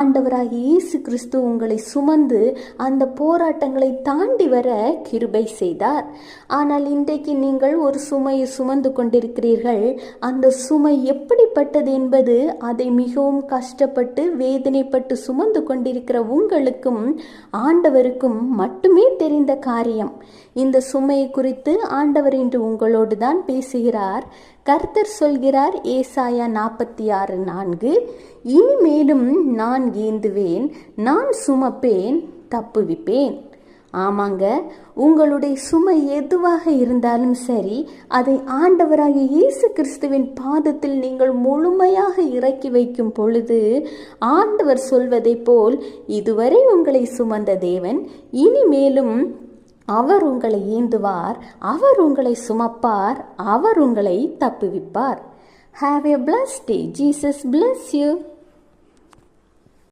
ஆண்டவராகிய இயேசு கிறிஸ்து உங்களை சுமந்து அந்த போராட்டங்களை தாண்டி வர கிருபை செய்தார். ஆனால் இன்றைக்கு நீங்கள் ஒரு சுமையை சுமந்து கொண்டிருக்கிறீர்கள். அந்த சுமை எப்படிப்பட்டது என்பது அதை மிகவும் கஷ்டப்பட்டு வேதனைப்பட்டு சுமந்து கொண்டிருக்கிற உங்களுக்கும் ஆண்டவருக்கும் மட்டுமே தெரிந்த காரியம். இந்த சுமையை குறித்து ஆண்டவர் இன்று உங்களோடு தான் பேசுகிறார். கர்த்தர் சொல்கிறார், ஏசாயா 46:4, இனிமேலும் நான் ஏந்துவேன், நான் சுமப்பேன், தப்புவிப்பேன். ஆமாங்க, உங்களுடைய சுமை எதுவாக இருந்தாலும் சரி, அதை ஆண்டவராகிய இயேசு கிறிஸ்துவின் பாதத்தில் நீங்கள் முழுமையாக இறக்கி வைக்கும் பொழுது ஆண்டவர் சொல்வதை போல், இதுவரை உங்களை சுமந்த தேவன் இனிமேலும் அவர் உங்களை ஏந்துவார், அவர் உங்களை சுமப்பார், அவர் உங்களை தப்புவிப்பார். Have a blessed day. Jesus bless you.